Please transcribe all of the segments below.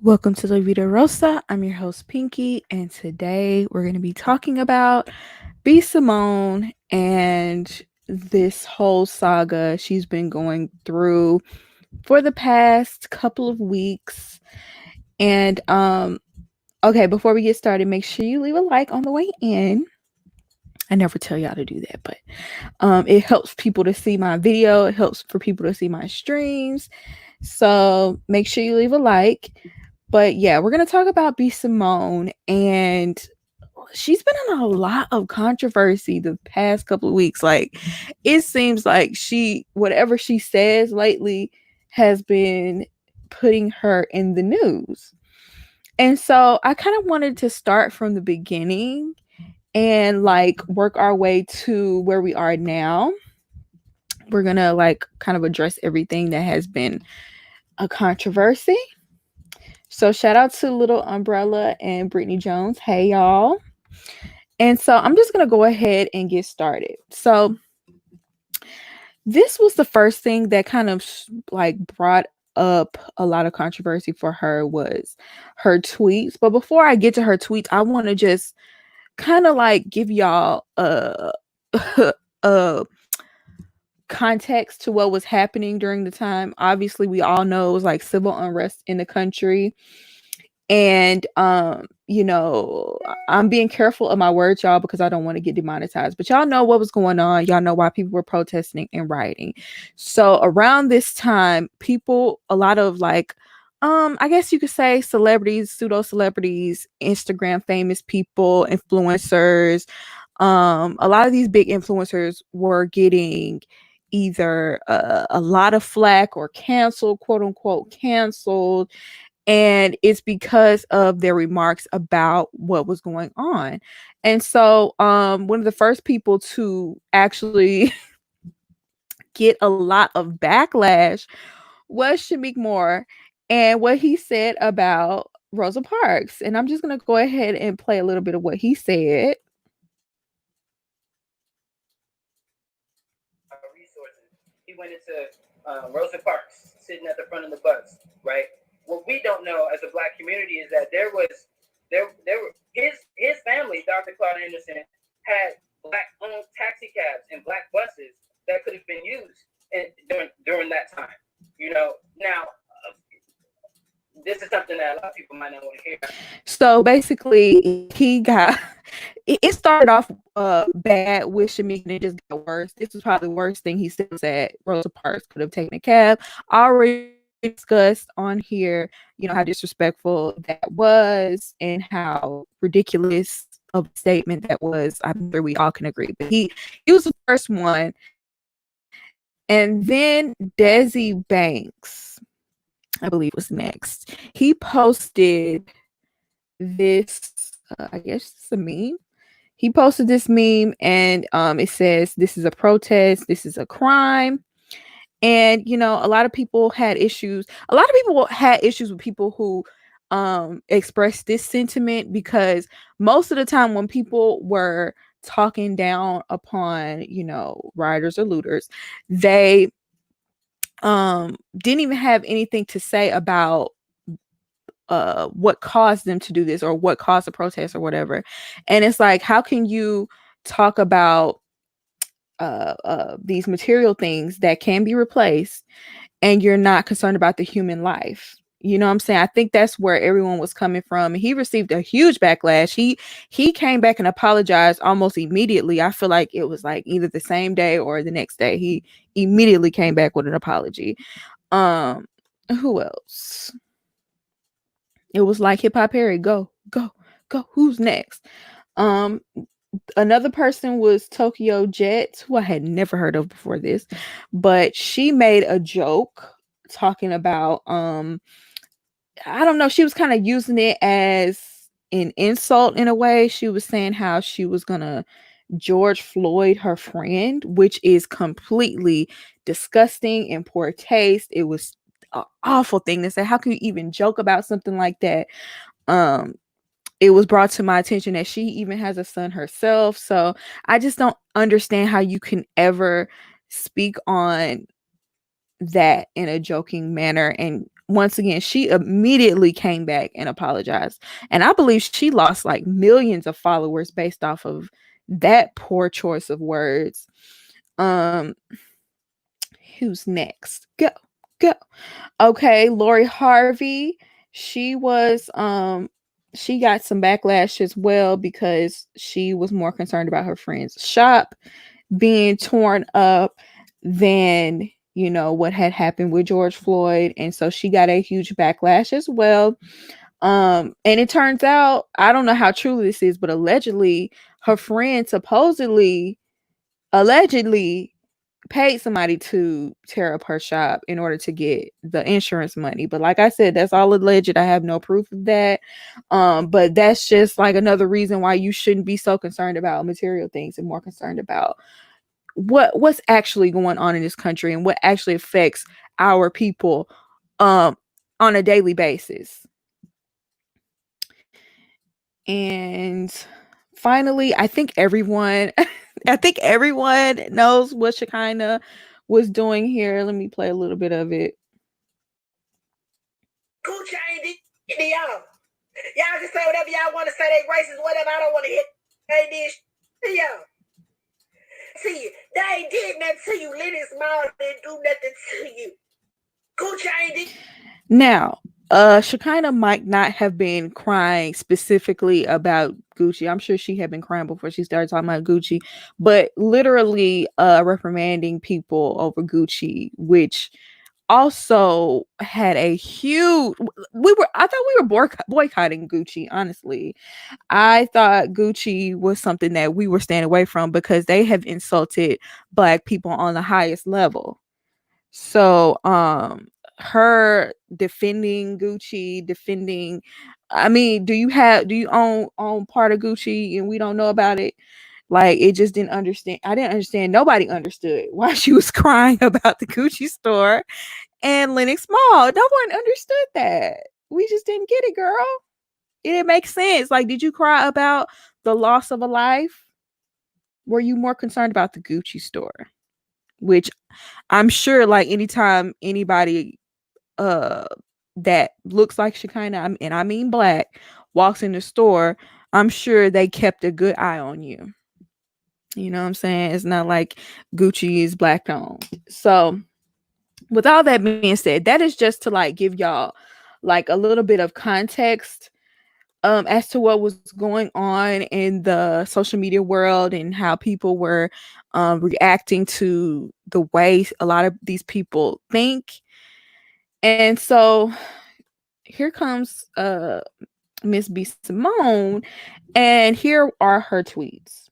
Welcome to La Vida Rosa. I'm your host, Pinky, and today we're going to be talking about B Simone and this whole saga she's been going through for the past couple of weeks. And okay, before we get started, make sure you leave a like on the way in. I never tell y'all to do that, but it helps people to see my video. It helps for people to see my streams. So make sure you leave a like. But yeah, we're going to talk about B Simone, and she's been in a lot of controversy the past couple of weeks. Like, it seems like whatever she says lately has been putting her in the news. And so I kind of wanted to start from the beginning and like work our way to where we are now. We're going to like kind of address everything that has been a controversy. So shout out to Little Umbrella and Brittany Jones. Hey, y'all. And so I'm just going to go ahead and get started. So this was the first thing that kind of like brought up a lot of controversy for her was her tweets. But before I get to her tweets, I want to just kind of like give y'all a context to what was happening during the time. Obviously, we all know it was like civil unrest in the country. And I'm being careful of my words, y'all, because I don't want to get demonetized. But y'all know what was going on. Y'all know why people were protesting and rioting. So around this time, a lot of like, I guess you could say celebrities, pseudo celebrities, Instagram famous people, influencers. A lot of these big influencers were getting either a lot of flack or canceled, quote unquote, canceled. And it's because of their remarks about what was going on. And so one of the first people to actually get a lot of backlash was Shamik Moore and what he said about Rosa Parks. And I'm just going to go ahead and play a little bit of what he said. Resources. He went into Rosa Parks, sitting at the front of the bus, right? What we don't know as a Black community is that there were his family, Dr. Claude Anderson, had Black-owned taxi cabs and Black buses that could have been used during that time. Now this is something that a lot of people might not want to hear. So basically, it started off bad with Shamik, and it just got worse. This was probably the worst thing he said was that Rosa Parks could have taken a cab. I already discussed on here, how disrespectful that was and how ridiculous of a statement that was. I'm sure we all can agree. But he was the first one. And then Desi Banks, I believe, was next. He posted this, I guess it's a meme. He posted this meme, and it says, "This is a protest. This is a crime." And a lot of people had issues. A lot of people had issues with people who expressed this sentiment, because most of the time when people were talking down upon rioters or looters, they didn't even have anything to say about what caused them to do this or what caused the protest or whatever. And it's like, how can you talk about these material things that can be replaced and you're not concerned about the human life? You know what I'm saying? I think that's where everyone was coming from. He received a huge backlash. He came back and apologized almost immediately. I feel like it was like either the same day or the next day. He immediately came back with an apology. Who else? It was like Hip Hop Harry, go. Who's next? Another person was Tokyo Jet, who I had never heard of before this, but she made a joke talking about I don't know, she was kind of using it as an insult in a way. She was saying how she was gonna George Floyd her friend, which is completely disgusting and poor taste. It was an awful thing to say. How can you even joke about something like that? It was brought to my attention that she even has a son herself. So I just don't understand how you can ever speak on that in a joking manner and once again, she immediately came back and apologized. And I believe she lost like millions of followers based off of that poor choice of words. Um, who's next? Go, go. Okay, Lori Harvey. She was she got some backlash as well because she was more concerned about her friend's shop being torn up than, you know, what had happened with George Floyd. And so she got a huge backlash as well. And it turns out, I don't know how true this is, but allegedly her friend allegedly paid somebody to tear up her shop in order to get the insurance money. But like I said, that's all alleged. I have no proof of that. But that's just like another reason why you shouldn't be so concerned about material things and more concerned about what's actually going on in this country and what actually affects our people on a daily basis. And finally, I think everyone knows what Shekinah was doing here. Let me play a little bit of it. Gucci ain't did y'all. Y'all just say whatever y'all want to say. They racist, whatever. I don't want to hit. They did y'all. See, they ain't did nothing to you. Liddy Small didn't do nothing to you. Gucci ain't did. Now, Shekinah might not have been crying specifically about Gucci. I'm sure she had been crying before she started talking about Gucci, but literally reprimanding people over Gucci, which also had a huge I thought we were boycotting Gucci. Honestly, I thought Gucci was something that we were staying away from because they have insulted Black people on the highest level. So her defending Gucci, I mean, do you own part of Gucci and we don't know about it? Like, it just didn't understand. I didn't understand. Nobody understood why she was crying about the Gucci store and Lenox Mall. No one understood that. We just didn't get it, girl. It didn't make sense. Like, did you cry about the loss of a life? Were you more concerned about the Gucci store? Which I'm sure, like, anytime anybody that looks like Shekinah, and I mean Black, walks in the store, I'm sure they kept a good eye on you. You know what I'm saying? It's not like Gucci is Black owned. So with all that being said, that is just to like give y'all like a little bit of context as to what was going on in the social media world and how people were reacting to the way a lot of these people think. And so here comes Miss B Simone, and here are her tweets.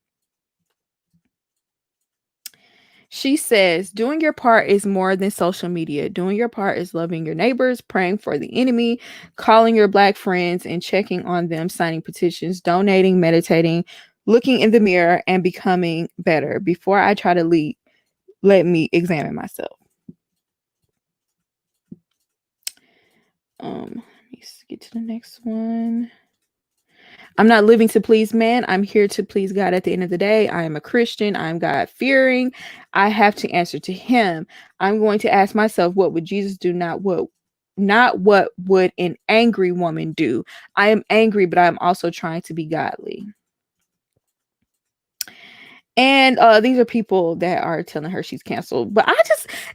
She says, doing your part is more than social media. Doing your part is loving your neighbors, praying for the enemy, calling your Black friends and checking on them, signing petitions, donating, meditating, looking in the mirror, and becoming better. Before I try to lead, let me examine myself. Let me get to the next one. I'm not living to please man. I'm here to please God at the end of the day. I am a Christian. I'm God fearing. I have to answer to him. I'm going to ask myself, what would Jesus do? Not what would an angry woman do. I am angry, but I'm also trying to be godly. And these are people that are telling her she's canceled. But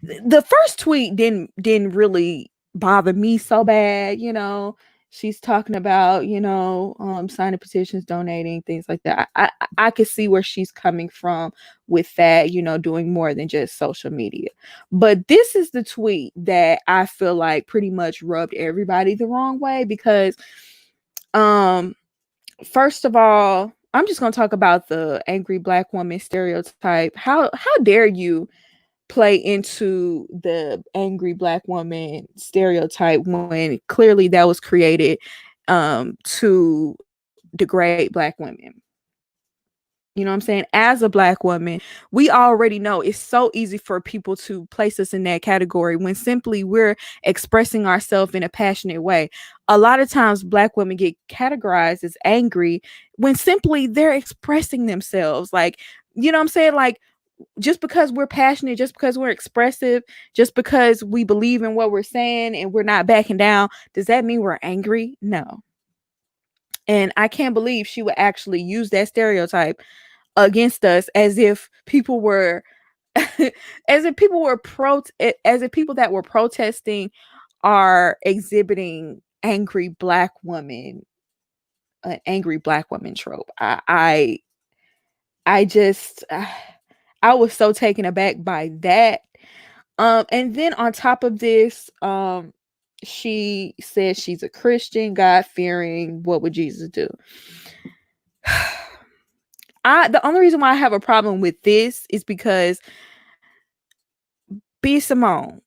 the first tweet didn't really bother me so bad, you know. She's talking about, you know, signing petitions, donating, things like that. I could see where she's coming from with that, you know, doing more than just social media. But this is the tweet that I feel like pretty much rubbed everybody the wrong way because, first of all, I'm just going to talk about the angry Black woman stereotype. How dare you play into the angry Black woman stereotype when clearly that was created to degrade Black women. You know what I'm saying? As a Black woman, we already know it's so easy for people to place us in that category when simply we're expressing ourselves in a passionate way. A lot of times Black women get categorized as angry when simply they're expressing themselves. Like, you know what I'm saying? Like, just because we're passionate, just because we're expressive, just because we believe in what we're saying and we're not backing down, does that mean we're angry? No. And I can't believe she would actually use that stereotype against us as if people were as if people were as if people that were protesting are exhibiting an angry black woman trope. I just I was so taken aback by that. And then on top of this, she says she's a Christian, God fearing. What would Jesus do? The only reason why I have a problem with this is because B Simone.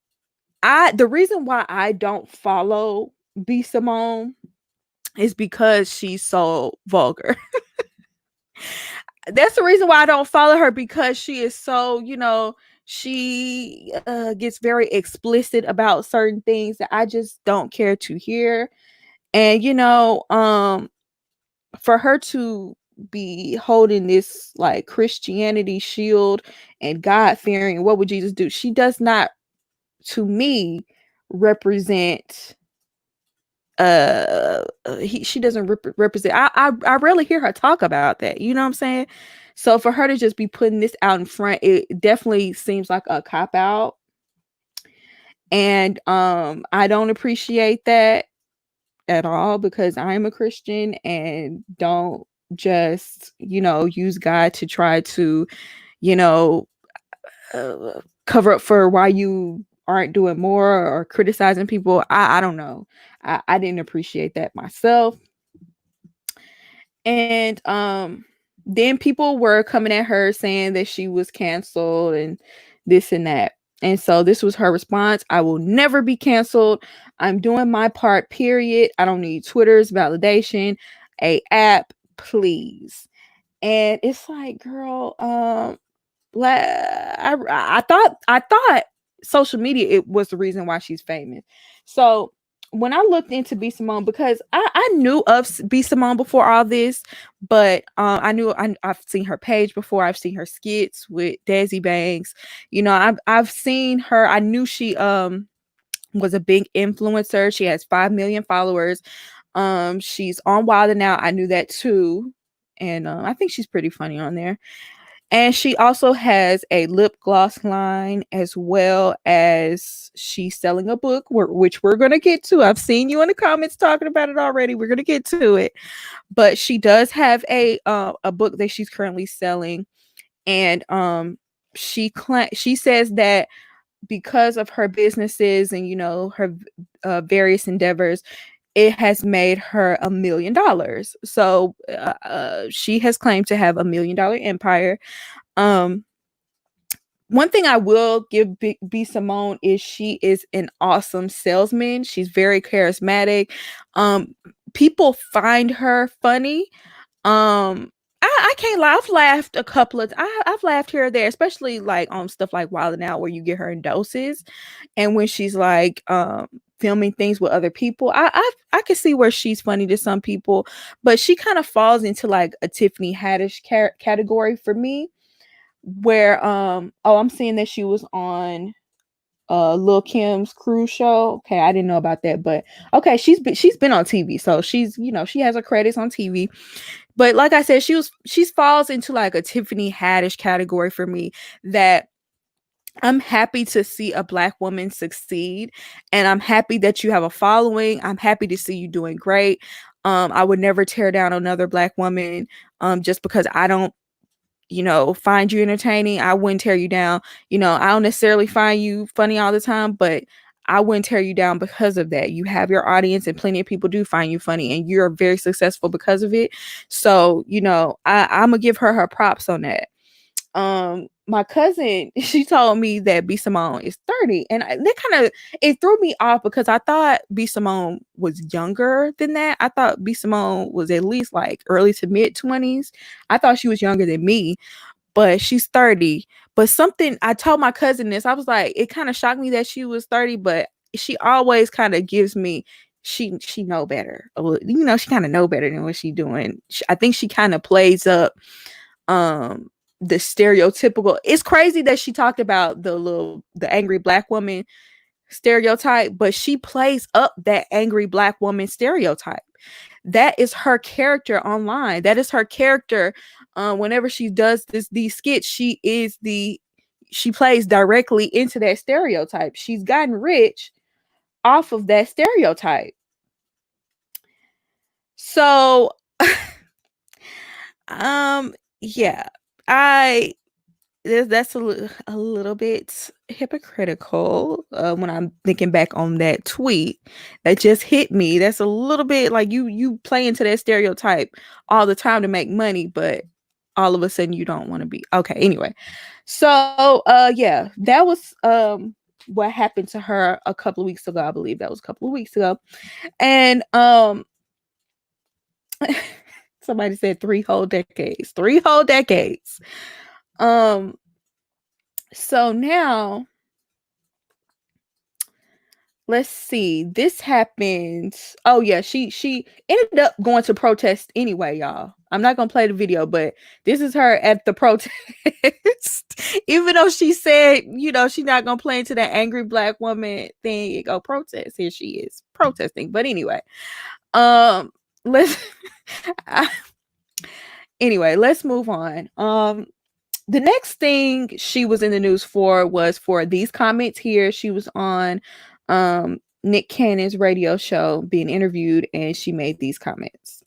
The reason why I don't follow B Simone is because she's so vulgar. That's the reason why I don't follow her, because she is so, she gets very explicit about certain things that I just don't care to hear. And for her to be holding this like Christianity shield and God fearing, what would Jesus do? She does not, to me, represent she doesn't represent. I rarely hear her talk about that, you know what I'm saying? So for her to just be putting this out in front, it definitely seems like a cop out. And I don't appreciate that at all, because I'm a Christian and don't just use God to try to you know cover up for why you aren't doing more or criticizing people. I don't know. I didn't appreciate that myself. And then people were coming at her saying that she was canceled and this and that. And so this was her response: I will never be canceled. I'm doing my part, period. I don't need Twitter's validation. A app, please. And it's like, girl, I thought social media, it was the reason why she's famous. So when I looked into B Simone, because I knew of B Simone before all this, but I've seen her page before. I've seen her skits with Desi Banks. I've seen her. I knew she was a big influencer. She has 5 million followers. She's on Wild 'N Out. I knew that too. And I think she's pretty funny on there. And she also has a lip gloss line, as well as she's selling a book, which we're going to get to. I've seen you in the comments talking about it already. We're going to get to it. But she does have a book that she's currently selling. And she says that because of her businesses and, her various endeavors, it has made her $1 million. So she has claimed to have $1 million empire. One thing I will give B Simone is she is an awesome salesman. She's very charismatic. People find her funny. I can't lie. I've laughed a couple of I've laughed here or there, especially like on stuff like Wild 'N Out, where you get her in doses, and when she's like filming things with other people. I can see where she's funny to some people, but she kind of falls into like a Tiffany Haddish category for me, where I'm seeing that she was on Lil Kim's cruise show. Okay, I didn't know about that, but okay, she's been on TV, so she's she has her credits on TV. But like I said, she falls into like a Tiffany Haddish category for me, that I'm happy to see a Black woman succeed, and I'm happy that you have a following. I'm happy to see you doing great. I would never tear down another Black woman just because I don't find you entertaining. I wouldn't tear you down. I don't necessarily find you funny all the time, but I wouldn't tear you down because of that. You have your audience, and plenty of people do find you funny, and you're very successful because of it. So, I'm gonna give her props on that. My cousin, she told me that B Simone is 30, and that kind of, it threw me off, because I thought B Simone was younger than that. I thought B Simone was at least like early to mid 20s. I thought she was younger than me, but she's 30. But something, I told my cousin this, I was like, it kind of shocked me that she was 30, but she always kind of gives me, she know better. She kind of know better than what she doing. I think she kind of plays up the stereotypical. It's crazy that she talked about the angry black woman stereotype, but she plays up that angry black woman stereotype. That is her character online. That is her character. Whenever she does these skits, she plays directly into that stereotype. She's gotten rich off of that stereotype. So yeah, that's a little bit hypocritical when I'm thinking back on that tweet that just hit me. That's a little bit like you play into that stereotype all the time to make money, but all of a sudden you don't want to be okay. Anyway, so yeah, that was what happened to her a couple of weeks ago. I believe that was a couple of weeks ago, and somebody said 3 whole decades. 3 whole decades. So now let's see. This happened. Oh yeah, she ended up going to protest anyway, y'all. I'm not gonna play the video, but this is her at the protest. Even though she said, she's not gonna play into that angry black woman thing and go protest. Here she is protesting. But anyway, let's let's move on. The next thing she was in the news was for these comments here. She was on Nick Cannon's radio show being interviewed, and she made these comments.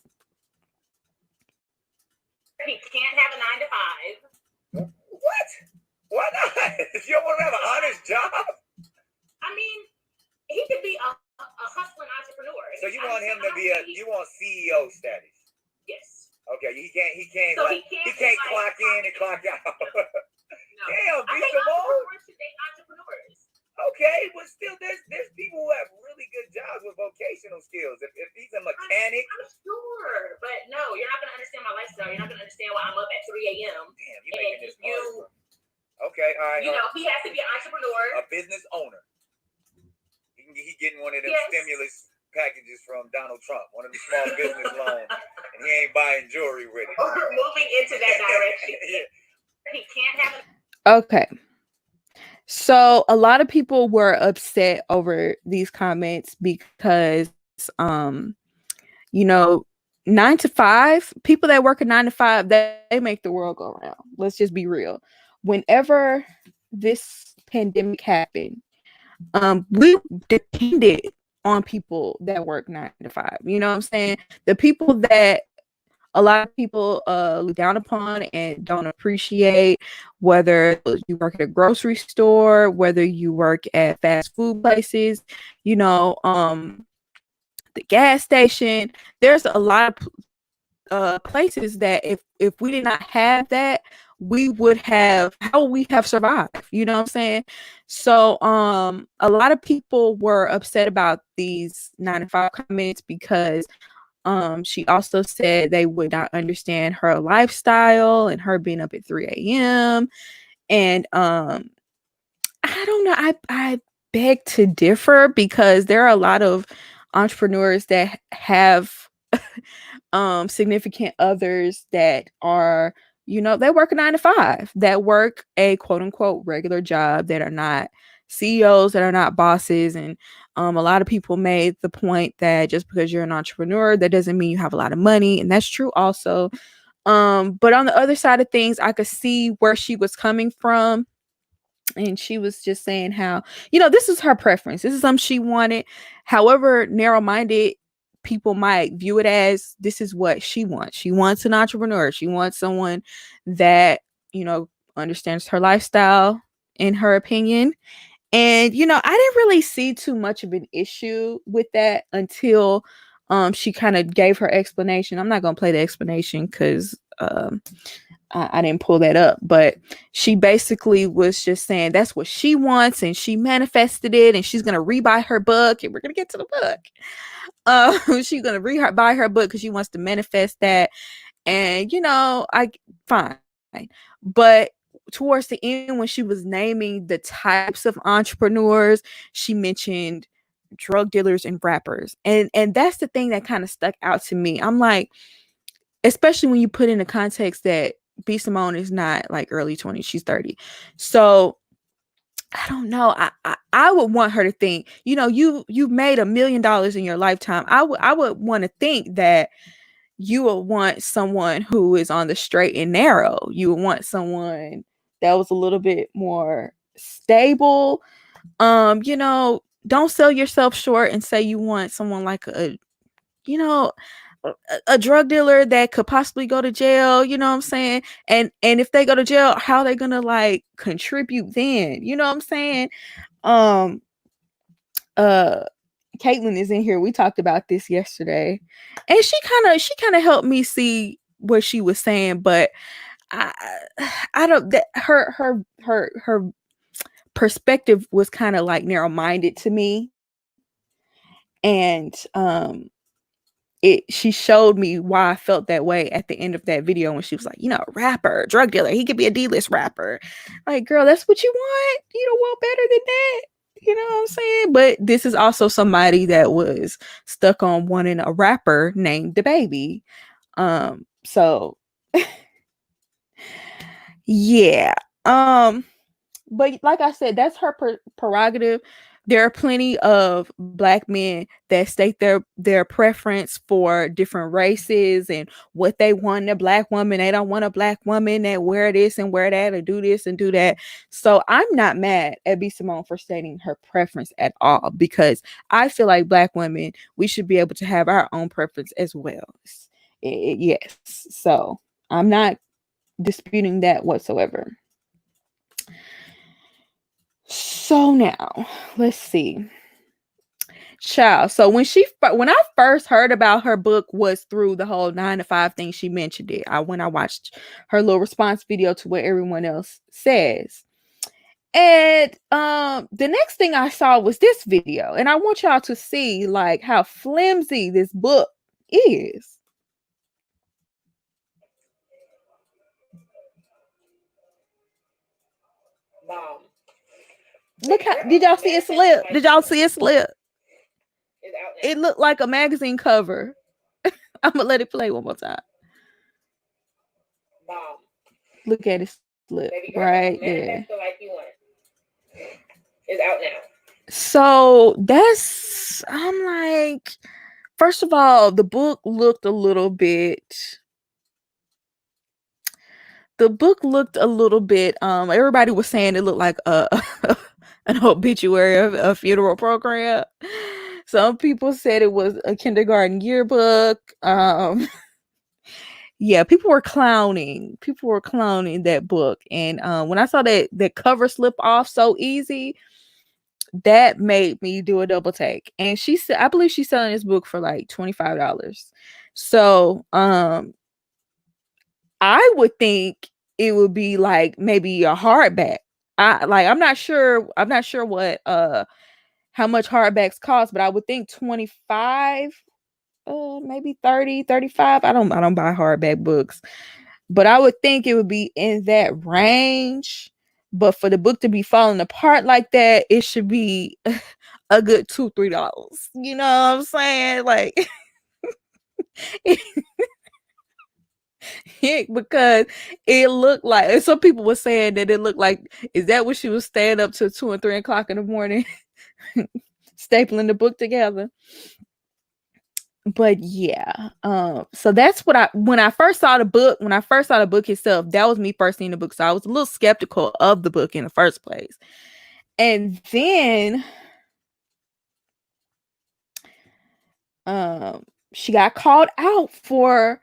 He can't have a 9 to 5. What? Why not? You don't want to have an honest job? I mean, he could be a hustling entrepreneur. So you want him to be you want CEO status? Yes. Okay, he can't clock in and clock out. No. Damn, B Simone. Entrepreneurs. Okay, but still, there's people who have really good jobs with vocational skills. If he's a mechanic, I'm sure, but no, you're not gonna understand my lifestyle. You're not gonna understand why I'm up at 3 a.m. Damn, you're making this hard. Okay, all right. He has to be an entrepreneur, a business owner. He getting one of them stimulus packages from Donald Trump, one of the small business loans, and he ain't buying jewelry with it. We're moving into that direction. He can't have Okay. So a lot of people were upset over these comments because 9 to 5, people that work a 9 to 5, they make the world go round. Let's just be real. Whenever this pandemic happened, we depended on people that work 9 to 5. You know what I'm saying? The people that a lot of people look down upon and don't appreciate, whether you work at a grocery store, whether you work at fast food places, the gas station. There's a lot of places that if we did not have that, how would we have survived? You know what I'm saying? So a lot of people were upset about these 9 to 5 comments because she also said they would not understand her lifestyle and her being up at 3 a.m. And I don't know. I beg to differ because there are a lot of entrepreneurs that have significant others that are, they work a 9 to 5, that work a quote unquote regular job, that are not CEOs, that are not bosses. And a lot of people made the point that just because you're an entrepreneur, that doesn't mean you have a lot of money. And that's true also. But on the other side of things, I could see where she was coming from. And she was just saying how, this is her preference. This is something she wanted. However narrow-minded people might view it as, this is what she wants. She wants an entrepreneur. She wants someone that, understands her lifestyle, in her opinion. And, I didn't really see too much of an issue with that until she kind of gave her explanation. I'm not going to play the explanation because I didn't pull that up, but she basically was just saying that's what she wants, and she manifested it, and she's going to rebuy her book, and we're going to get to the book. She's going to buy her book because she wants to manifest that. And, fine. But towards the end, when she was naming the types of entrepreneurs, she mentioned drug dealers and rappers. And that's the thing that kind of stuck out to me. I'm like, especially when you put in the context that B Simone is not like early 20s, she's 30. So I don't know. I would want her to think, you've made $1 million in your lifetime. I would want to think that you would want someone who is on the straight and narrow. You would want someone that was a little bit more stable. Don't sell yourself short and say you want someone like a drug dealer that could possibly go to jail, you know what I'm saying? And if they go to jail, how are they gonna like contribute then? You know what I'm saying? Um Caitlin is in here. We talked about this yesterday. And she kind of helped me see what she was saying, but I I don't that her perspective was kind of like narrow-minded to me. And she showed me why I felt that way at the end of that video when she was like, rapper, drug dealer, he could be a D-list rapper. Like, girl, that's what you want? You don't want better than that. You know what I'm saying? But this is also somebody that was stuck on wanting a rapper named DaBaby. So yeah. But like I said, that's her prerogative. There are plenty of Black men that state their preference for different races and what they want in a Black woman. They don't want a Black woman that wear this and wear that or do this and do that. So I'm not mad at B Simone for stating her preference at all, because I feel like Black women, we should be able to have our own preference as well. Yes. So I'm not disputing that whatsoever. So now, let's see. Child. So when I first heard about her book was through the whole 9 to 5 thing. She mentioned it. When I watched her little response video to what everyone else says. And the next thing I saw was this video. And I want y'all to see like how flimsy this book is. Mom. Look how, did y'all see it slip? Did y'all see it slip? It looked like a magazine cover. I'm gonna let it play one more time. Mom. Look at it slip right there. Like you want. It's out now. So I'm like, first of all, the book looked a little bit. Everybody was saying it looked like an obituary of a funeral program. Some people said it was a kindergarten yearbook. Yeah, people were clowning that book. And when I saw that cover slip off so easy, that made me do a double take. And she said, I believe she's selling this book for like $25. So I would think it would be like maybe a hardback. I'm not sure what how much hardbacks cost, but I would think 25, maybe 30, 35. I don't buy hardback books, but I would think it would be in that range. But for the book to be falling apart like that, it should be a good $2-3. You know what I'm saying? Like because it looked like, some people were saying that it looked like, is that what she was staying up to 2 and 3 o'clock in the morning stapling the book together? But yeah, so that's what when I first saw the book itself, that was me first seeing the book. So I was a little skeptical of the book in the first place. And then she got called out for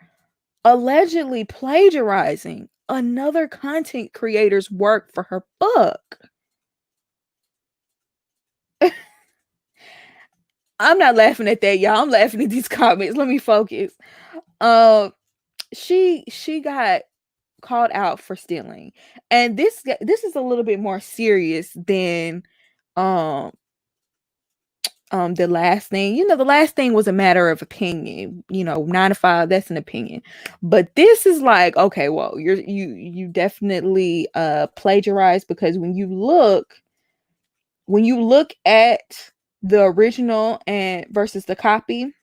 allegedly plagiarizing another content creator's work for her book. I'm not laughing at that, y'all. I'm laughing at these comments. Let me focus. She got called out for stealing, and this is a little bit more serious than the last thing. The last thing was a matter of opinion. 9 to 5, that's an opinion. But this is like, okay, well, you definitely plagiarized, because when you look at the original and versus the copy,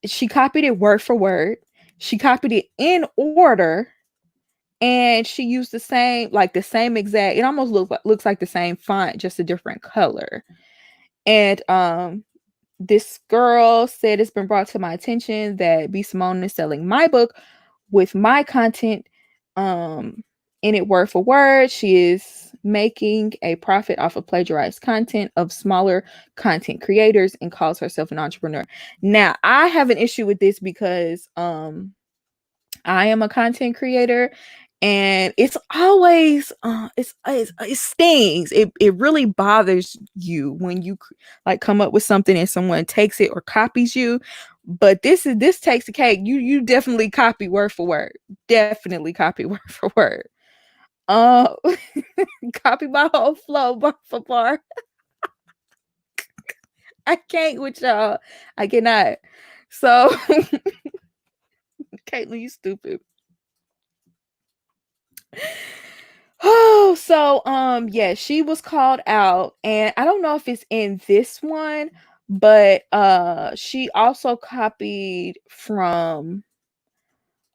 she copied it word for word. She copied it in order. and she used the same exact, it almost looks like the same font, just a different color. And this girl said, it's been brought to my attention that B Simone is selling my book with my content in it word for word. She is making a profit off of plagiarized content of smaller content creators and calls herself an entrepreneur. Now, I have an issue with this because I am a content creator, and it's always it stings. It really bothers you when you like come up with something and someone takes it or copies you. But this takes the cake. You definitely copy word for word. Definitely copy word for word. Uh copy my whole flow bar for bar. I can't with y'all. I cannot. So Caitlin, you stupid. Oh, so yeah, she was called out, and I don't know if it's in this one, but she also copied from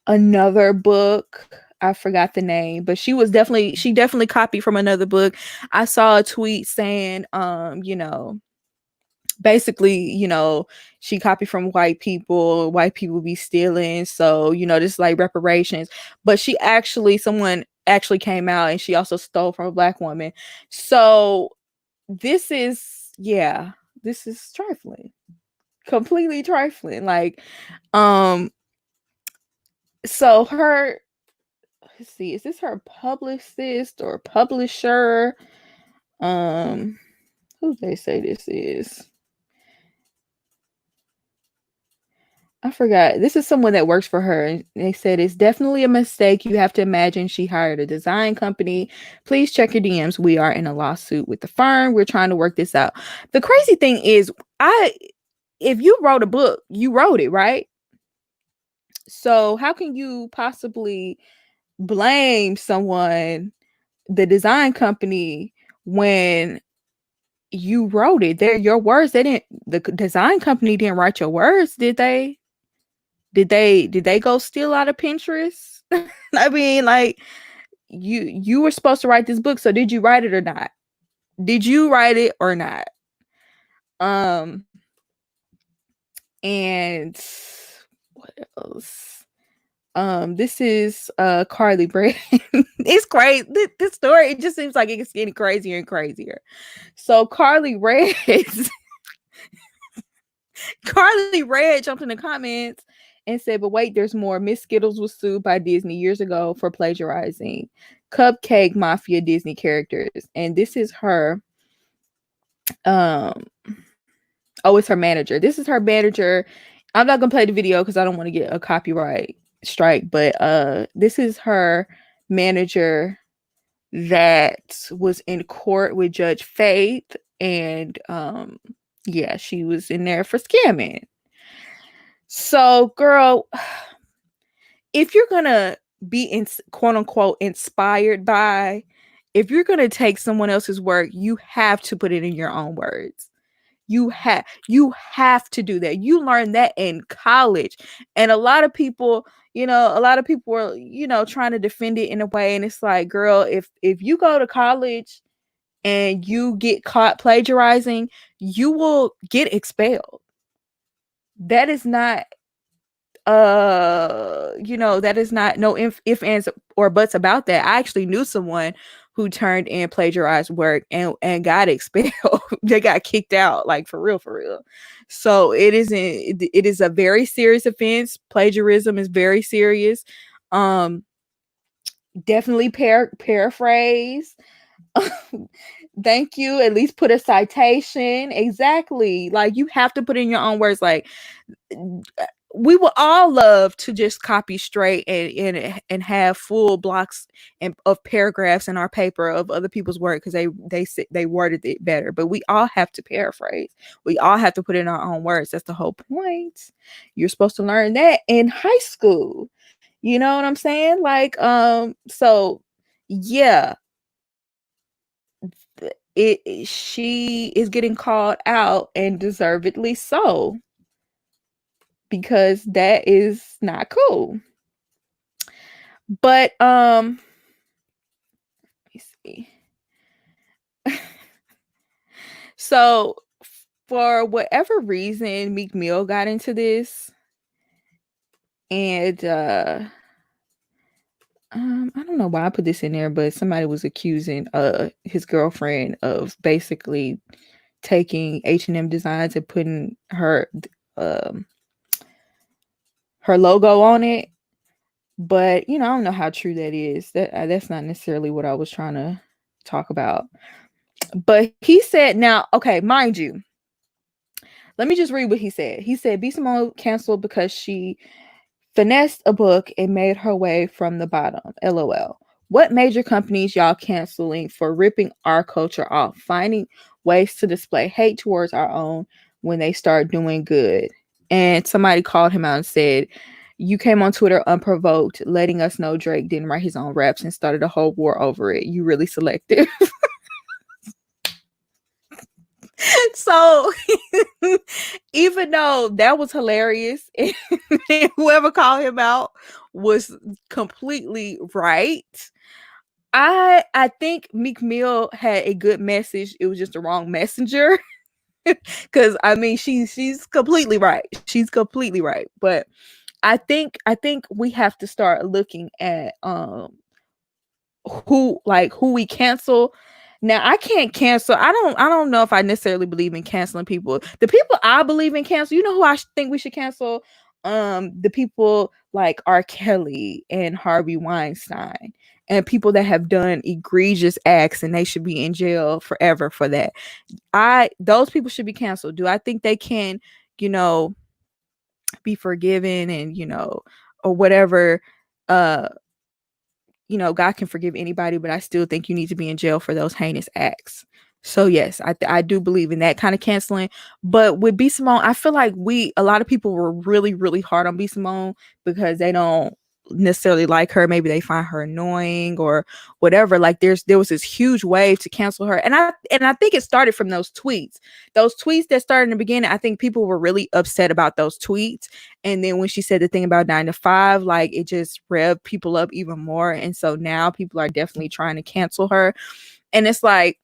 another book. I forgot the name, but she definitely copied from another book. I saw a tweet saying basically, she copied from white people be stealing, so just like reparations. But someone actually came out and she also stole from a black woman. So this is trifling, completely trifling. Like so her let's see, is this her publicist or publisher? Who they say this is? I forgot. This is someone that works for her. And they said it's definitely a mistake. You have to imagine she hired a design company. Please check your DMs. We are in a lawsuit with the firm. We're trying to work this out. The crazy thing is, if you wrote a book, you wrote it, right? So how can you possibly blame someone, the design company, when you wrote it? They're your words. The design company didn't write your words, did they? Did they go steal out of Pinterest? I mean, like, you were supposed to write this book, so did you write it or not? Did you write it or not? And what else? This is Carly Brand. It's crazy. This story, it just seems like it's getting crazier and crazier. So Carly Red Carly Red jumped in the comments and said, but wait, there's more. Miss Skittles was sued by Disney years ago for plagiarizing Cupcake Mafia Disney characters. And this is her. It's her manager. This is her manager. I'm not gonna play the video because I don't want to get a copyright strike, but this is her manager that was in court with Judge Faith, and yeah, she was in there for scamming. So, girl, if you're gonna be quote unquote inspired by, if you're gonna take someone else's work, you have to put it in your own words. You have to do that. You learn that in college, and a lot of people are trying to defend it in a way, and it's like, girl, if you go to college and you get caught plagiarizing, you will get expelled. That is not that is not no if ands or buts about that. I actually knew someone who turned in plagiarized work and got expelled. They got kicked out, like, for real. So it is a very serious offense. Plagiarism is very serious. Definitely paraphrase. Thank you. At least put a citation. Exactly. Like, you have to put in your own words. Like, we would all love to just copy straight and have full blocks of paragraphs in our paper of other people's work because they worded it better. But we all have to paraphrase. We all have to put in our own words. That's the whole point. You're supposed to learn that in high school. You know what I'm saying? Like, so yeah, she is getting called out, and deservedly so, because that is not cool. But let me see. So for whatever reason, Meek Mill got into this, and I don't know why I put this in there, but somebody was accusing his girlfriend of basically taking H&M designs and putting um her logo on it. But I don't know how true that is. That's not necessarily what I was trying to talk about. But he said, now, okay, mind you, let me just read what he said. He said B Simone canceled because she finessed a book and made her way from the bottom. LOL. What major companies y'all canceling for ripping our culture off, finding ways to display hate towards our own when they start doing good? And somebody called him out and said, you came on Twitter unprovoked, letting us know Drake didn't write his own raps and started a whole war over it. You really selective. So even though that was hilarious, and whoever called him out was completely right, I think Meek Mill had a good message. It was just the wrong messenger. Because I mean, she's completely right. She's completely right. But I think we have to start looking at who we cancel. Now I can't cancel. I don't know if I necessarily believe in canceling people. The people I believe in cancel, you know who I think we should cancel? The people like R. Kelly and Harvey Weinstein and people that have done egregious acts and they should be in jail forever for that. Those people should be canceled. Do I think they can, be forgiven and, or whatever? God can forgive anybody, but I still think you need to be in jail for those heinous acts. So yes, I do believe in that kind of canceling. But with B Simone, I feel like a lot of people were really, really hard on B Simone because they don't necessarily like her. Maybe they find her annoying or whatever. Like there was this huge wave to cancel her. And I think it started from those tweets. Those tweets that started in the beginning, I think people were really upset about those tweets. And then when she said the thing about 9 to 5, like it just revved people up even more. And so now people are definitely trying to cancel her. And it's like,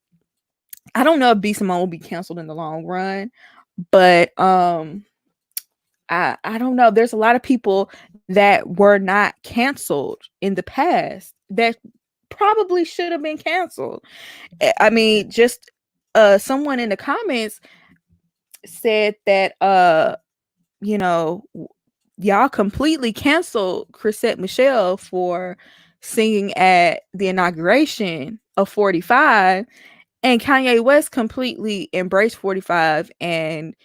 I don't know if B Simone will be canceled in the long run, but I don't know. There's a lot of people that were not canceled in the past that probably should have been canceled. I mean, just someone in the comments said that y'all completely canceled Chrisette Michele for singing at the inauguration of 45, and Kanye West completely embraced 45 and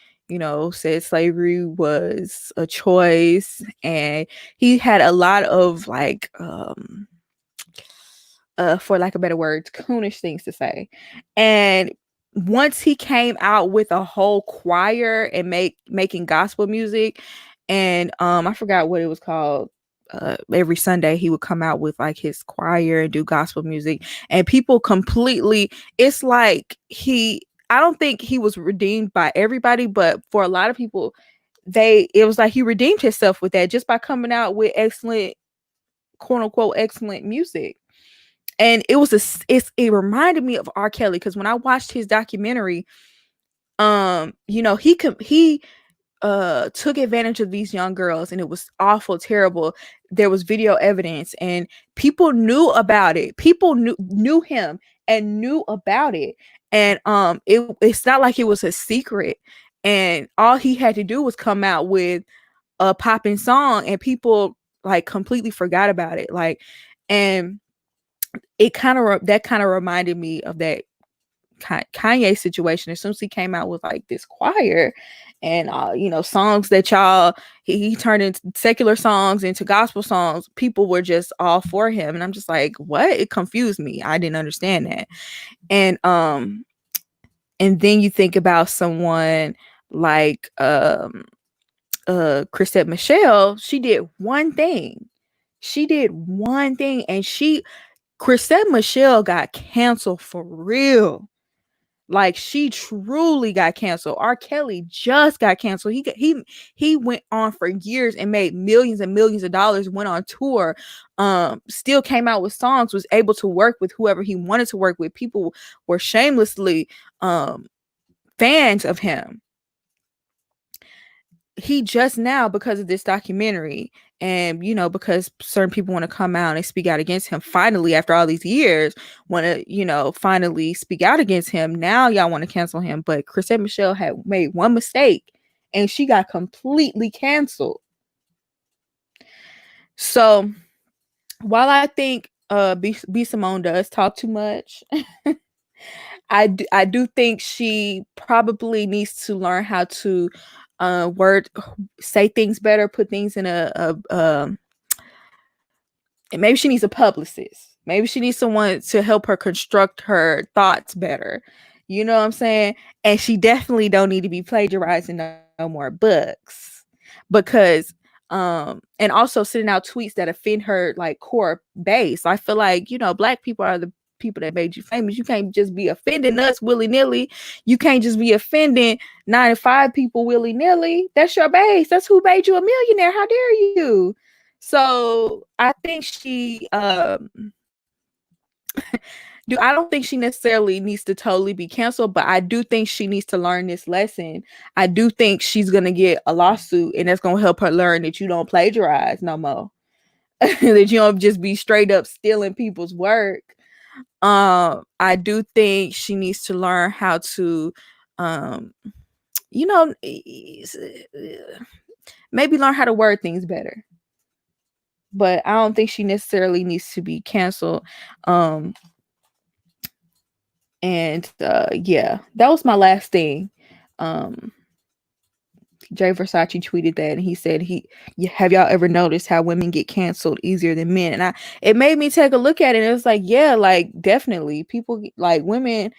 said slavery was a choice, and he had a lot of like for lack of better words, coonish things to say. And once he came out with a whole choir and making gospel music, and I forgot what it was called. Every Sunday he would come out with like his choir and do gospel music, and people completely, it's like I don't think he was redeemed by everybody, but for a lot of people, it was like he redeemed himself with that just by coming out with excellent, quote unquote, excellent music. And it reminded me of R. Kelly, because when I watched his documentary, he took advantage of these young girls, and it was awful, terrible. There was video evidence, and people knew about it. People knew him and knew about it. And it's not like it was a secret. And all he had to do was come out with a popping song, and people like completely forgot about it. Like, and that kind of reminded me of that Kanye situation. As soon as he came out with like this choir and songs that he turned into secular songs into gospel songs, people were just all for him. And I'm just like, what? It confused me. I didn't understand that. And then you think about someone like Chrisette Michele. She did one thing, and Chrisette Michele got canceled for real. Like, she truly got canceled. R. Kelly just got canceled. He went on for years and made millions and millions of dollars, went on tour, still came out with songs, was able to work with whoever he wanted to work with. People were shamelessly fans of him. He just now, because of this documentary, and because certain people want to come out and speak out against him, finally, after all these years, want to finally speak out against him. Now y'all want to cancel him, but Chrisette Michele had made one mistake and she got completely canceled. So while I think B Simone does talk too much, I do think she probably needs to learn how to say things better, put things in maybe she needs a publicist. Maybe she needs someone to help her construct her thoughts better. You know what I'm saying? And she definitely don't need to be plagiarizing no more books, because and also sending out tweets that offend her like core base. I feel like, Black people are the people that made you famous. You can't just be offending us willy-nilly. You can't just be offending 95 people willy-nilly. That's your base. That's who made you a millionaire. How dare you? So I think she I don't think she necessarily needs to totally be canceled, but I do think she needs to learn this lesson. I do think she's gonna get a lawsuit, and that's gonna help her learn that you don't plagiarize no more. That you don't just be straight up stealing people's work. I do think she needs to learn how to maybe learn how to word things better. But I don't think she necessarily needs to be canceled. And yeah, that was my last thing. Jay Versace tweeted that, and he said, have y'all ever noticed how women get canceled easier than men? And it made me take a look at it, and it was like, yeah, like definitely people, like women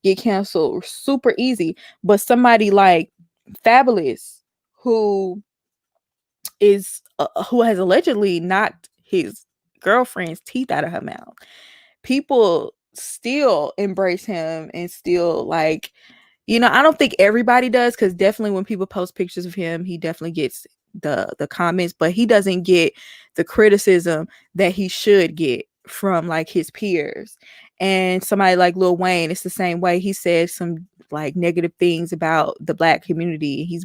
get canceled super easy. But somebody like Fabulous, who has allegedly knocked his girlfriend's teeth out of her mouth, people still embrace him and still like, I don't think everybody does, because definitely when people post pictures of him, he definitely gets the comments, but he doesn't get the criticism that he should get from like his peers. And somebody like Lil Wayne, it's the same way. He said some like negative things about the Black community.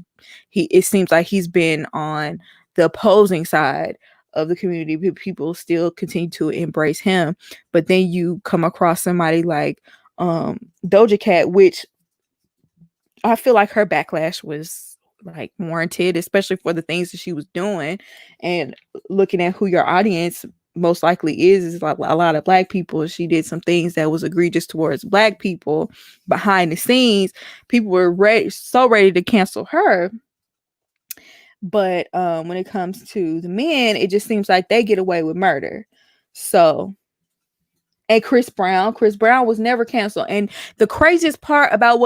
It seems like he's been on the opposing side of the community, but people still continue to embrace him. But then you come across somebody like Doja Cat, which I feel like her backlash was like warranted, especially for the things that she was doing. And looking at who your audience most likely is like a lot of Black people. She did some things that was egregious towards Black people behind the scenes. People were so ready to cancel her. But when it comes to the men, it just seems like they get away with murder. So, and Chris Brown was never canceled. And the craziest part about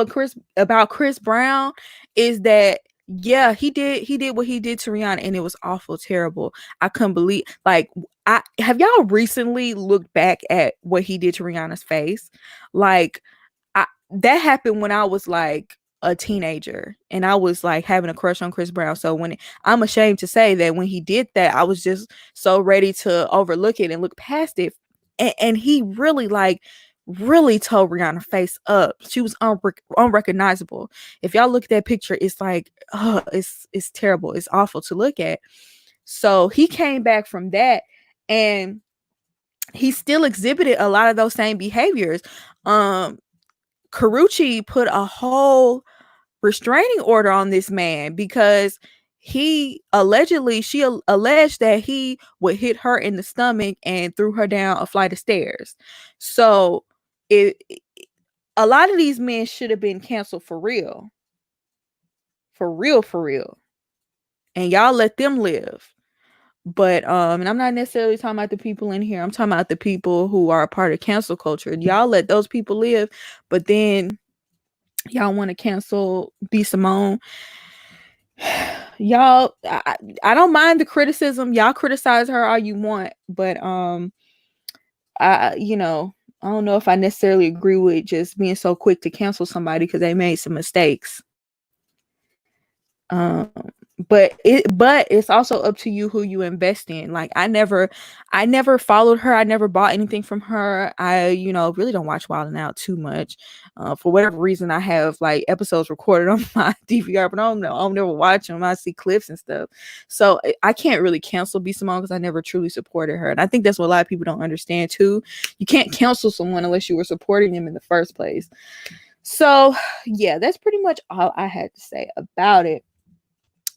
Chris Brown is that, yeah, he did what he did to Rihanna, and it was awful, terrible. I couldn't believe, like, have y'all recently looked back at what he did to Rihanna's face? Like, that happened when I was like a teenager, and I was like having a crush on Chris Brown. So I'm ashamed to say that when he did that, I was just so ready to overlook it and look past it. And he really tore Rihanna's face up. She was unrecognizable. If y'all look at that picture, it's like, it's terrible. It's awful to look at. So he came back from that, and he still exhibited a lot of those same behaviors. Karrueche put a whole restraining order on this man because she alleged that he would hit her in the stomach and threw her down a flight of stairs. So a lot of these men should have been canceled for real. For real. And y'all let them live. But and I'm not necessarily talking about the people in here. I'm talking about the people who are a part of cancel culture. Y'all let those people live, but then y'all want to cancel B Simone. Y'all, I don't mind the criticism. Y'all criticize her all you want, but I don't know if I necessarily agree with just being so quick to cancel somebody because they made some mistakes. Um, but it's also up to you who you invest in. Like I never followed her. I never bought anything from her. I really don't watch Wild 'N Out too much. For whatever reason, I have like episodes recorded on my DVR, but I don't know. I'll never watch them. I see clips and stuff. So I can't really cancel B Simone because I never truly supported her. And I think that's what a lot of people don't understand too. You can't cancel someone unless you were supporting them in the first place. So yeah, that's pretty much all I had to say about it.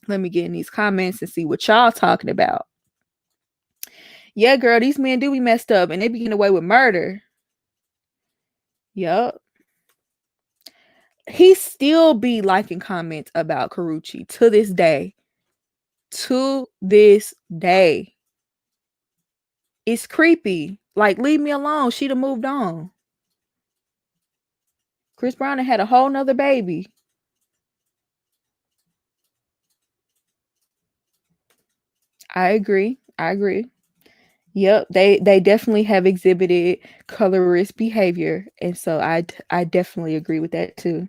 Let me get in these comments and see what y'all talking about. Yeah, girl, these men do be messed up and they be getting away with murder. Yup. He still be liking comments about Karrueche to this day. To this day. It's creepy. Like, leave me alone. She'd have moved on. Chris Brown had a whole nother baby. I agree. Yep, they definitely have exhibited colorist behavior, and so I definitely agree with that too.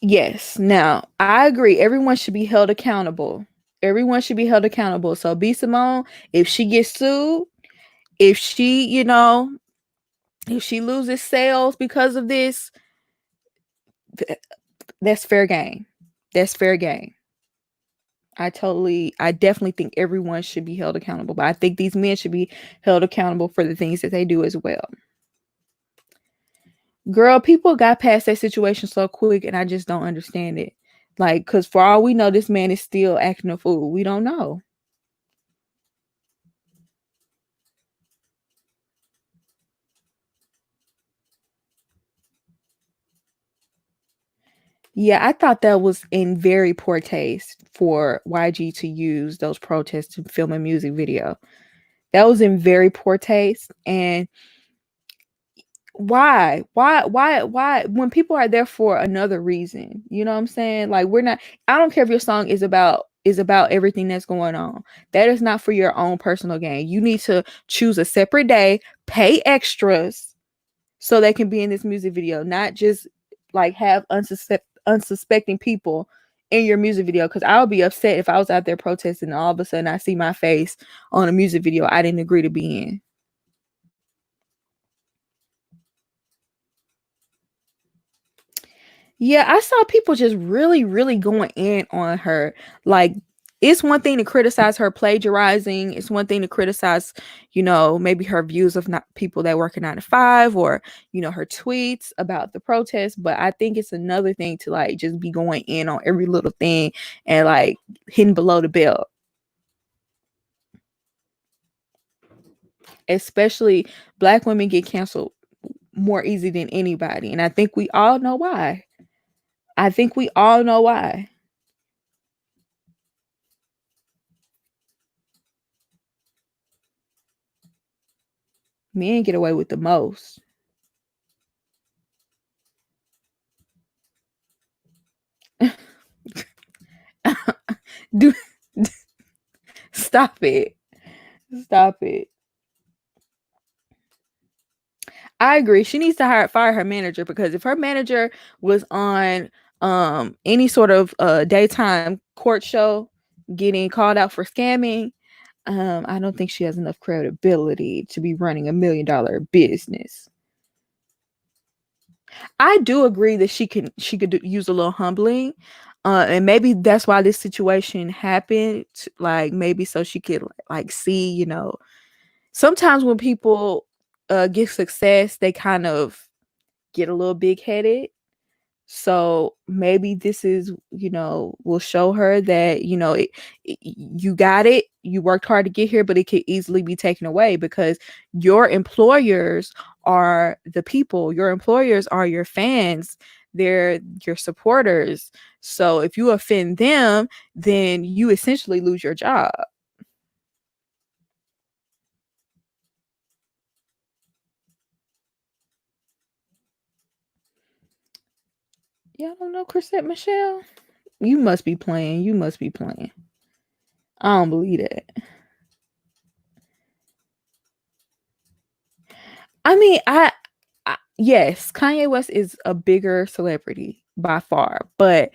Yes. Now, I agree. Everyone should be held accountable. Everyone should be held accountable. So, B Simone, if she gets sued, if she, if she loses sales because of this, that's fair game. That's fair game. I definitely think everyone should be held accountable, but I think these men should be held accountable for the things that they do as well. Girl, people got past that situation so quick, and I just don't understand it. Like, because for all we know, this man is still acting a fool. We don't know. Yeah, I thought that was in very poor taste for YG to use those protests to film a music video. That was in very poor taste. And why? Why? When people are there for another reason, you know what I'm saying? Like, I don't care if your song is about everything that's going on. That is not for your own personal gain. You need to choose a separate day, pay extras so they can be in this music video, not just like have unsuspecting people in your music video. Because I would be upset if I was out there protesting and all of a sudden I see my face on a music video I didn't agree to be in. Yeah, I saw people just really, really going in on her. Like, it's one thing to criticize her plagiarizing. It's one thing to criticize, maybe her views of not people that work a 9 to 5 or, her tweets about the protest. But I think it's another thing to like just be going in on every little thing and like hitting below the belt. Especially Black women get canceled more easy than anybody. And I think we all know why. Men get away with the most. Do Stop it. Stop it. I agree. She needs to fire her manager, because if her manager was on any sort of daytime court show getting called out for scamming, I don't think she has enough credibility to be running $1 million business. I do agree that she could use a little humbling. And maybe that's why this situation happened. Like, maybe so she could like see, sometimes when people get success, they kind of get a little big headed. So maybe this is, will show her that, you got it. You worked hard to get here, but it could easily be taken away, because your employers are the people. Your employers are your fans. They're your supporters. So if you offend them, then you essentially lose your job. Y'all don't know Chrisette Michele? You must be playing. You must be playing. I don't believe that. I mean, yes, Kanye West is a bigger celebrity by far, but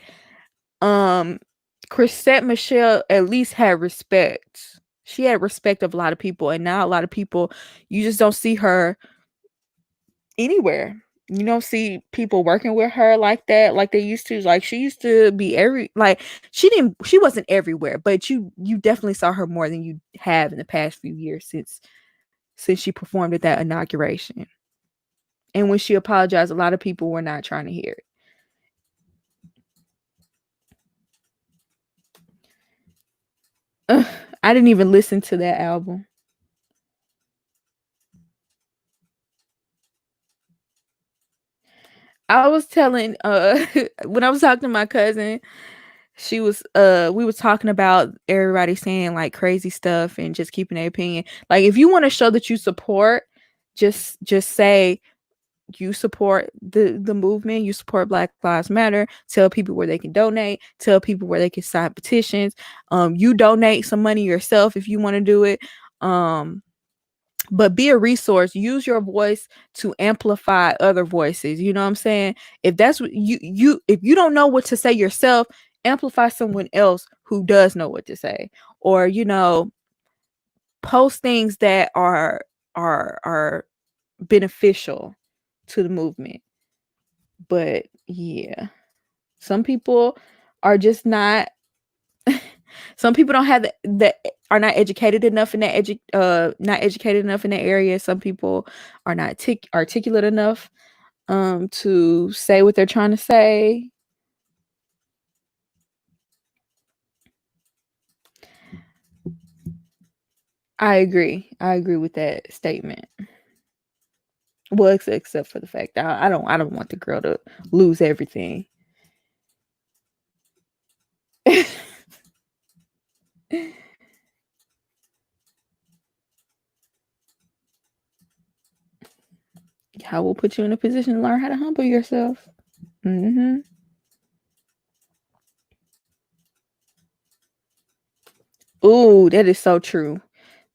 Chrisette Michele at least had respect. She had respect of a lot of people, and now a lot of people, you just don't see her anywhere. You don't see people working with her like that, like they used to. Like she used to be she wasn't everywhere, but you definitely saw her more than you have in the past few years since she performed at that inauguration. And when she apologized, a lot of people were not trying to hear it. I didn't even listen to that album. I was telling when I was talking to my cousin, she was we were talking about everybody saying like crazy stuff and just keeping their opinion. Like if you want to show that you support, just say you support the movement, you support Black Lives Matter, tell people where they can donate, tell people where they can sign petitions. You donate some money yourself if you want to do it. But be a resource. Use your voice to amplify other voices. You know what I'm saying? If that's what if you don't know what to say yourself, amplify someone else who does know what to say. Or, post things that are beneficial to the movement. But yeah, some people are just not some people don't have that are not educated enough in not educated enough in that area. Some people are not articulate enough to say what they're trying to say. I agree with that statement. Well, except for the fact that I don't want the girl to lose everything. I will put you in a position to learn how to humble yourself. Mm-hmm. Ooh, that is so true.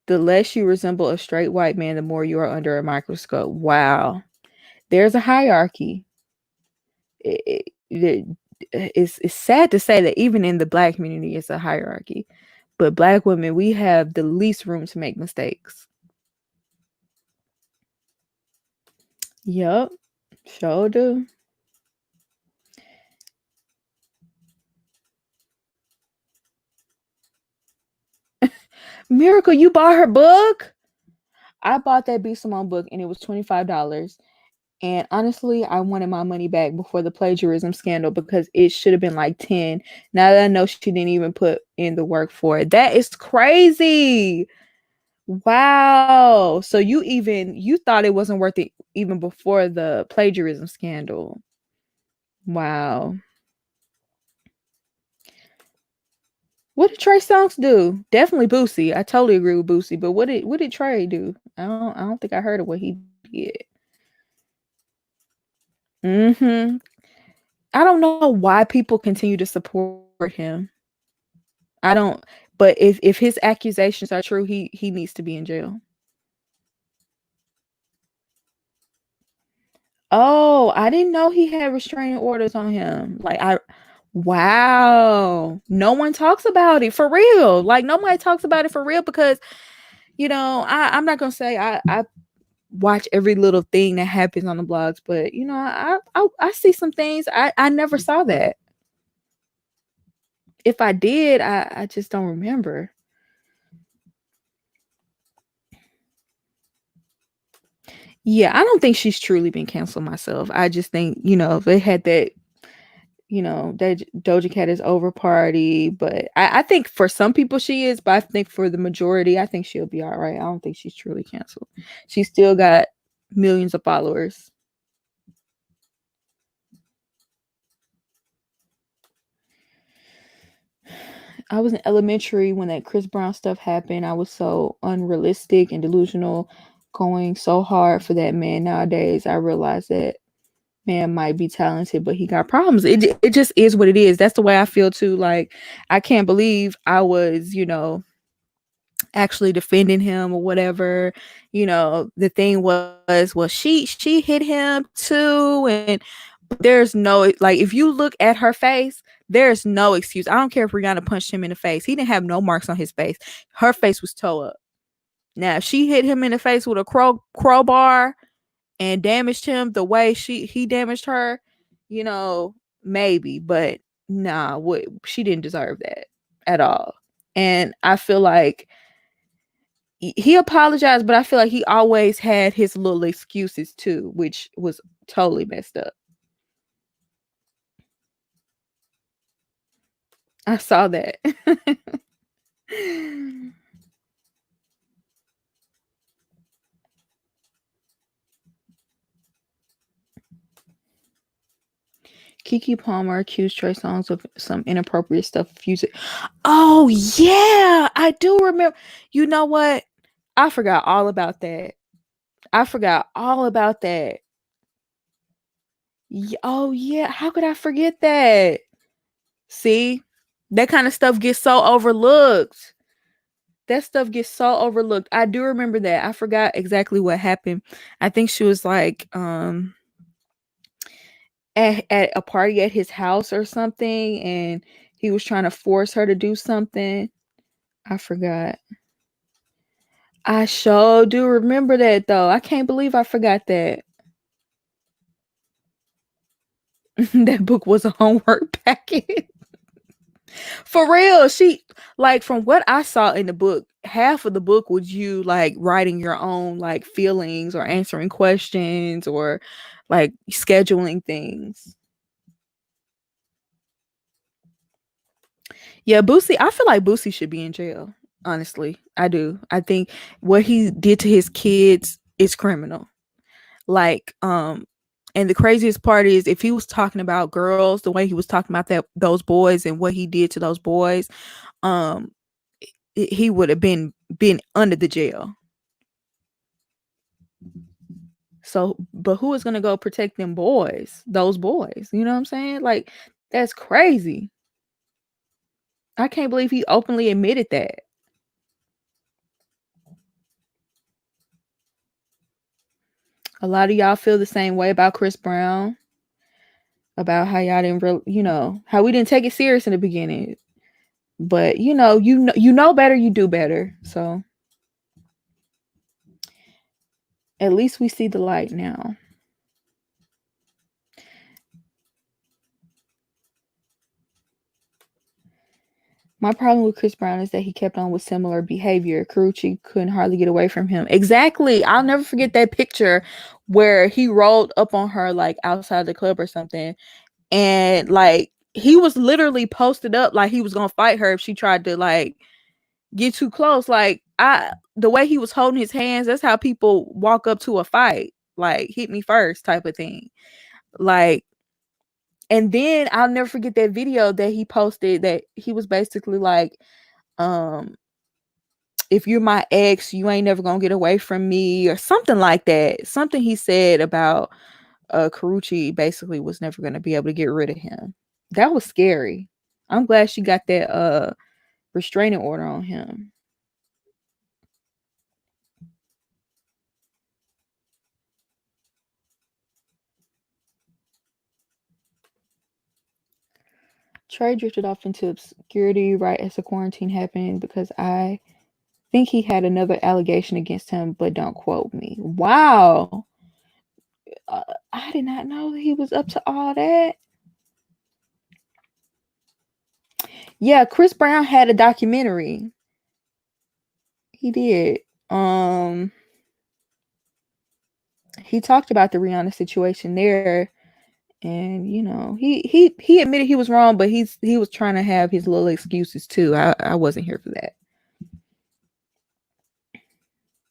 The less you resemble a straight white man, the more you are under a microscope. Wow. There's a hierarchy. It's sad to say that even in the Black community, it's a hierarchy. But Black women, we have the least room to make mistakes. Yup. Sure do. Miracle, you bought her book? I bought that B Simone book and it was $25. And honestly, I wanted my money back before the plagiarism scandal because it should have been like 10. Now that I know she didn't even put in the work for it. That is crazy. Wow. So you thought it wasn't worth it even before the plagiarism scandal. Wow. What did Trey Songz do? Definitely Boosie. I totally agree with Boosie. But what did Trey do? I don't think I heard of what he did. Mm-hmm. I don't know why people continue to support him. I don't. But if his accusations are true, he needs to be in jail. Oh, I didn't know he had restraining orders on him. Wow. No one talks about it for real. Like nobody talks about it for real because, I'm not gonna say I watch every little thing that happens on the blogs, but I see some things I never saw that. If I did, I just don't remember. Yeah, I don't think she's truly been canceled myself. I just think, they had that, that Doja Cat is over party. But I think for some people she is, but I think for the majority, I think she'll be all right. I don't think she's truly canceled. She's still got millions of followers. I was in elementary when that Chris Brown stuff happened. I was so unrealistic and delusional, going so hard for that man. Nowadays, I realize that Man might be talented, but he got problems. It just is what it is. That's the way I feel too. Like, I can't believe I was, actually defending him or whatever. The thing was, well, she hit him too, and there's no, like, if you look at her face, there's no excuse. I don't care if Rihanna punched him in the face. He didn't have no marks on his face. Her face was toe up. Now, if she hit him in the face with a crowbar and damaged him the way he damaged her, maybe, but nah, she didn't deserve that at all. And I feel like he apologized, but I feel like he always had his little excuses too, which was totally messed up. I saw that. Keke Palmer accused Trey Songz of some inappropriate stuff. Oh yeah, I do remember. You know what? I forgot all about that. Oh yeah, how could I forget that? See, that kind of stuff gets so overlooked. I do remember that. I forgot exactly what happened. I think she was like at a party at his house or something, and he was trying to force her to do something. I forgot. I sure do remember that though. I can't believe I forgot that. That book was a homework packet. For real, she, like, from what I saw in the book, half of the book was you like writing your own like feelings or answering questions or like scheduling things. Yeah, Boosie, I feel like Boosie should be in jail. Honestly, I do. I think what he did to his kids is criminal. Like, and the craziest part is if he was talking about girls the way he was talking about those boys and what he did to those boys, um, he would have been under the jail. So, but who is gonna go protect them boys? Those boys, you know what I'm saying? Like, that's crazy. I can't believe he openly admitted that. A lot of y'all feel the same way about Chris Brown, about how y'all didn't really, how we didn't take it serious in the beginning. But you know better, you do better. So at least we see the light now. My problem with Chris Brown is that he kept on with similar behavior. Carucci couldn't hardly get away from him. Exactly. I'll never forget that picture where he rolled up on her like outside the club or something. And like he was literally posted up like he was gonna fight her if she tried to like get too close. Like the way he was holding his hands, that's how people walk up to a fight. Like, hit me first type of thing. Like, and then I'll never forget that video that he posted that he was basically like, um, if you're my ex, you ain't never gonna get away from me, or something like that. Something he said about Carucci basically was never gonna be able to get rid of him. That was scary. I'm glad she got that restraining order on him. Trey drifted off into obscurity right as the quarantine happened because I think he had another allegation against him, but don't quote me. Wow. I did not know he was up to all that. Yeah, Chris Brown had a documentary. He did. He talked about the Rihanna situation there, and he admitted he was wrong, but he was trying to have his little excuses too. I wasn't here for that.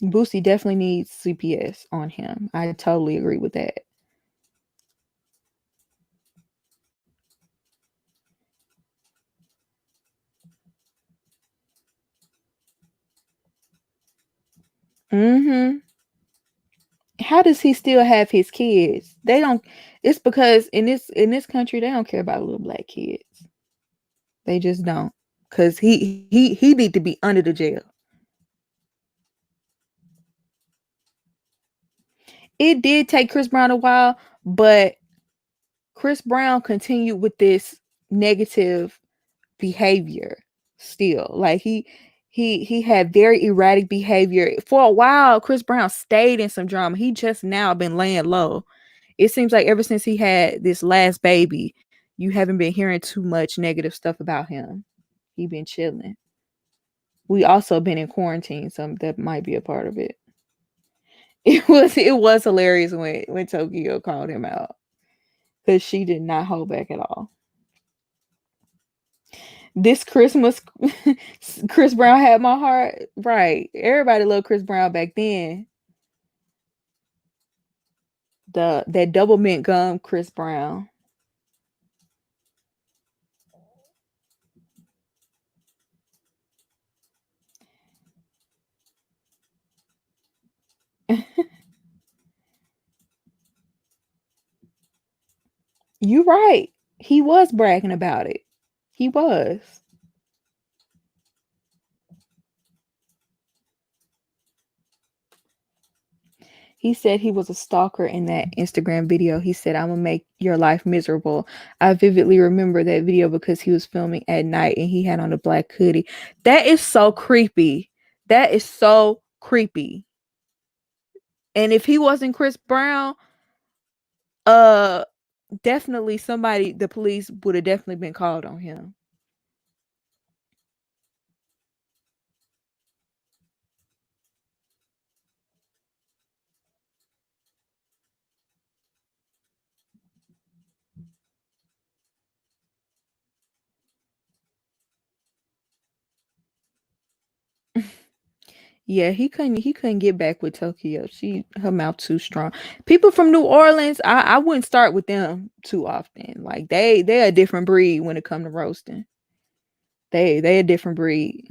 Boosie definitely needs CPS on him. I totally agree with that. Mm-hmm. How does he still have his kids? They don't. It's because in this country they don't care about little black kids. They just don't. Cause he need to be under the jail. It did take Chris Brown a while, but Chris Brown continued with this negative behavior still. Like he had very erratic behavior. For a while, Chris Brown stayed in some drama. He just now been laying low. It seems like ever since he had this last baby, you haven't been hearing too much negative stuff about him. He been chilling. We also been in quarantine, so that might be a part of it. It was hilarious when Tokyo called him out because she did not hold back at all. This Christmas, Chris Brown had my heart. Right, everybody loved Chris Brown back then. That double mint gum, Chris Brown. You right. He was bragging about it. He was. He said he was a stalker in that Instagram video. He said, I'm gonna make your life miserable. I vividly remember that video because he was filming at night and he had on a black hoodie. That is so creepy. That is so creepy. And if he wasn't Chris Brown, uh definitely somebody, the police would have definitely been called on him. Yeah, he couldn't get back with Tokyo. Her mouth too strong. People from New Orleans, I wouldn't start with them too often. Like they're a different breed when it comes to roasting. They a different breed.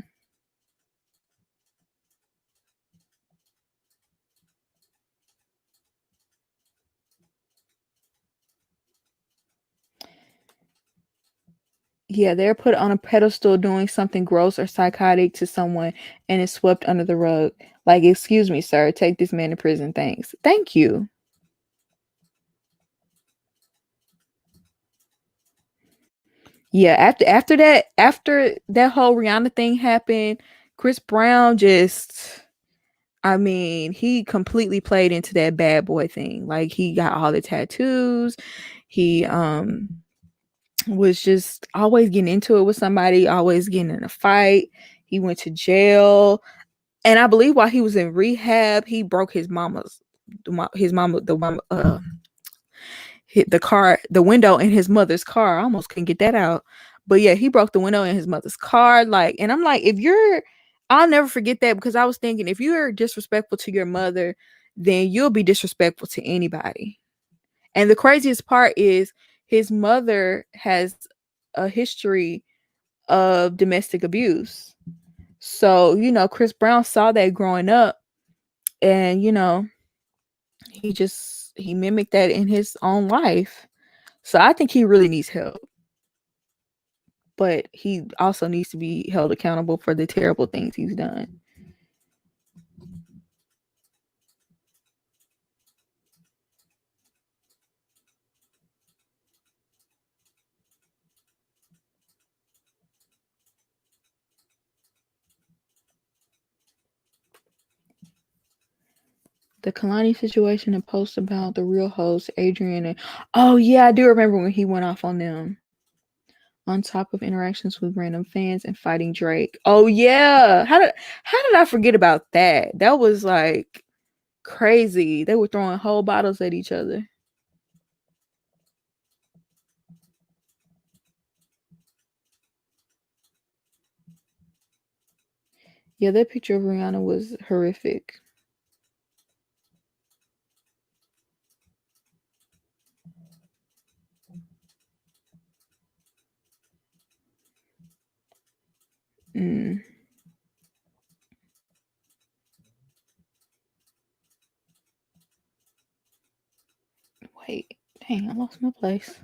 Yeah, they're put on a pedestal doing something gross or psychotic to someone and it's swept under the rug. Like, excuse me, sir, take this man to prison. Thanks. Thank you. Yeah, after that whole Rihanna thing happened, Chris Brown just, I mean, he completely played into that bad boy thing. Like he got all the tattoos. He was just always getting into it with somebody, always getting in a fight. He went to jail. And I believe while he was in rehab, he broke hit the car, the window in his mother's car. I almost couldn't get that out. But yeah, he broke the window in his mother's car. Like, and I'm like, I'll never forget that because I was thinking, if you're disrespectful to your mother, then you'll be disrespectful to anybody. And the craziest part is his mother has a history of domestic abuse. So, Chris Brown saw that growing up and, he mimicked that in his own life. So I think he really needs help. But he also needs to be held accountable for the terrible things he's done. The Kalani situation and post about the real host, Adrian. Oh, yeah, I do remember when he went off on them. On top of interactions with random fans and fighting Drake. Oh, yeah. How did I forget about that? That was like crazy. They were throwing whole bottles at each other. Yeah, that picture of Rihanna was horrific. Mm. Wait, dang, I lost my place.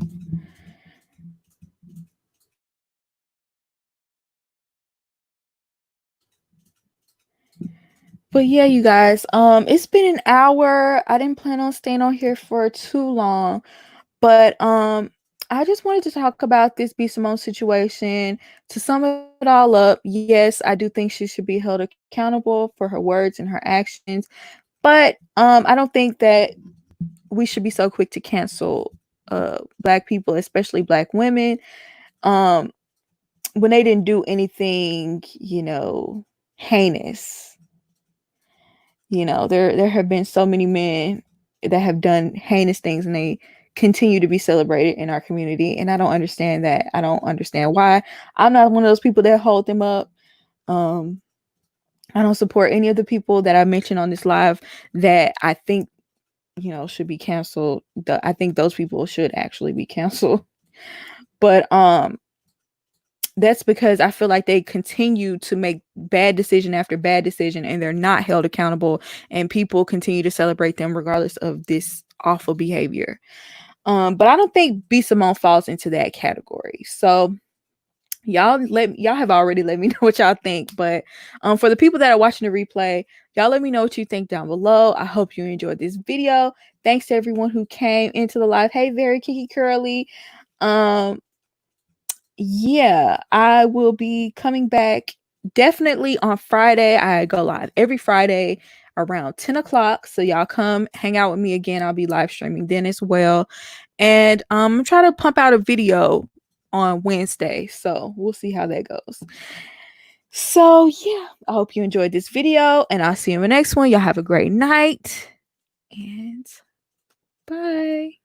But yeah, you guys, it's been an hour. I didn't plan on staying on here for too long, but I just wanted to talk about this B Simone situation. To sum it all up, yes, I do think she should be held accountable for her words and her actions, but I don't think that we should be so quick to cancel black people, especially black women, um when they didn't do anything, heinous. There have been so many men that have done heinous things, and they continue to be celebrated in our community, and I don't understand that. I don't understand why. I'm not one of those people that hold them up. um I don't support any of the people that I mentioned on this live that I think should be canceled. I think those people should actually be canceled. But that's because I feel like they continue to make bad decision after bad decision, and they're not held accountable, and people continue to celebrate them regardless of this awful behavior. But I don't think B Simone falls into that category. So y'all have already let me know what y'all think. But for the people that are watching the replay, y'all let me know what you think down below. I hope you enjoyed this video. Thanks to everyone who came into the live. Hey, very Kinky Curly. Yeah, I will be coming back definitely on Friday. I go live every Friday around 10 o'clock. So y'all come hang out with me again. I'll be live streaming then as well. And I'm trying to pump out a video on Wednesday. So we'll see how that goes. So yeah, I hope you enjoyed this video, and I'll see you in the next one. Y'all have a great night, and bye.